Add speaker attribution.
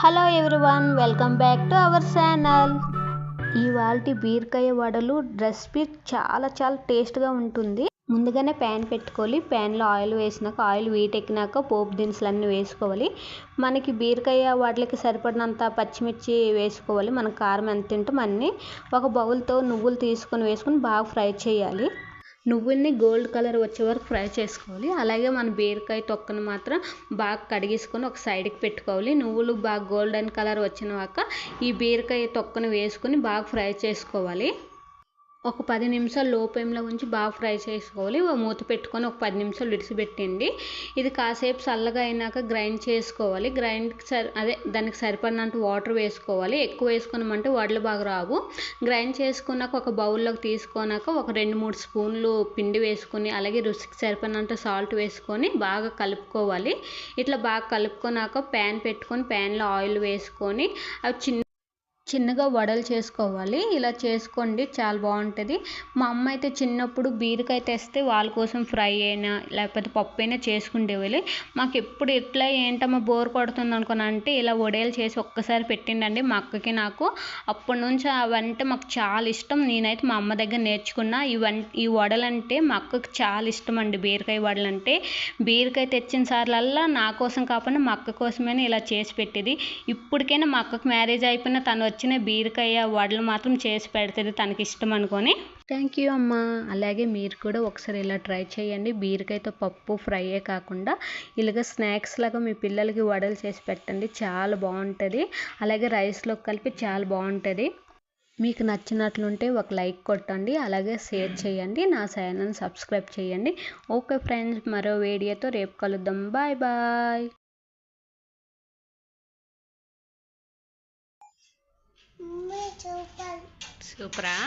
Speaker 1: Hello everyone, welcome back to our channel. ఇవాల్టి బీరకాయ వడలు రెసిపీ చాలా చాలా టేస్ట్గా ఉంటుంది. ముందుగానే ప్యాన్ పెట్టుకోవాలి. ప్యాన్లో ఆయిల్ వేసినాక ఆయిల్ వీటెక్కినాక పోపు దినుసులన్నీ వేసుకోవాలి. మనకి బీరకాయ వడలకి సరిపడినంత పచ్చిమిర్చి వేసుకోవాలి. మన కారం ఎంత తింటాం అన్నీ. ఒక బౌల్తో నువ్వులు తీసుకొని వేసుకొని బాగా ఫ్రై చేయాలి. నువ్వుల్ని గోల్డ్ కలర్ వచ్చే వరకు ఫ్రై చేసుకోవాలి. అలాగే మన బీరకాయ తొక్కను మాత్రం బాగా కడిగేసుకొని ఒక సైడ్కి పెట్టుకోవాలి. నువ్వులు బాగా గోల్డెన్ కలర్ వచ్చినాక ఈ బీరకాయ తొక్కను వేసుకొని బాగా ఫ్రై చేసుకోవాలి. ఒక 10 నిమిషాలు లో ఫ్లేమ్లో ఉంచి బాగా ఫ్రై చేసుకోవాలి. మూత పెట్టుకొని ఒక 10 నిమిషాలు విడిచిపెట్టండి. ఇది కాసేపు చల్లగా అయినాక గ్రైండ్ చేసుకోవాలి. దానికి సరిపడినంత వాటర్ వేసుకోవాలి. ఎక్కువ వేసుకున్నామంటే వడలు బాగా రావు. గ్రైండ్ చేసుకున్నాక ఒక బౌల్లోకి తీసుకున్నాక ఒక 2-3 స్పూన్లు పిండి వేసుకొని అలాగే రుచికి సరిపడినంత సాల్ట్ వేసుకొని బాగా కలుపుకోవాలి. ఇట్లా బాగా కలుపుకున్నాక ప్యాన్ పెట్టుకొని ప్యాన్లో ఆయిల్ వేసుకొని అవి చిన్నగా వడలు చేసుకోవాలి. ఇలా చేసుకోండి, చాలా బాగుంటుంది. మా అమ్మ అయితే చిన్నప్పుడు బీరకాయ తెస్తే వాళ్ళ కోసం ఫ్రై అయినా లేకపోతే పప్పు అయినా చేసుకుంటేవాళ్ళు. మాకు ఎప్పుడు ఎట్లా ఏంటమ్మా బోర్ కొడుతుంది అనుకున్నా ఇలా వడలు చేసి ఒక్కసారి పెట్టిండండి మా అక్కకి నాకు. అప్పటి నుంచి అవంటే మాకు చాలా ఇష్టం. నేనైతే మా అమ్మ దగ్గర నేర్చుకున్నా. ఈ వడలు అంటే మా అక్కకి చాలా ఇష్టం అండి. బీరకాయ వడలు అంటే బీరకాయ తెచ్చిన సార్లల్లా నా కోసం కాకుండా మా అక్క కోసమైనా ఇలా చేసి పెట్టేది. ఇప్పటికైనా మా అక్కకి మ్యారేజ్ అయిపోయిన తను వచ్చిన బీరకాయ వడలు మాత్రం చేసి పెడుతుంది తనకి ఇష్టం అనుకొని. థ్యాంక్ యూ అమ్మ. అలాగే మీరు కూడా ఒకసారి ఇలా ట్రై చేయండి. బీరకాయతో పప్పు ఫ్రైయే కాకుండా ఇలాగ స్నాక్స్ లాగా మీ పిల్లలకి వడలు చేసి పెట్టండి, చాలా బాగుంటుంది. అలాగే రైస్లో కలిపి చాలా బాగుంటుంది. మీకు నచ్చినట్లుంటే ఒక లైక్ కొట్టండి, అలాగే షేర్ చేయండి, నా ఛానల్ని సబ్స్క్రైబ్ చేయండి. ఓకే ఫ్రెండ్స్, మరో వీడియోతో రేపు కలుద్దాం. Bye bye. సూపరా.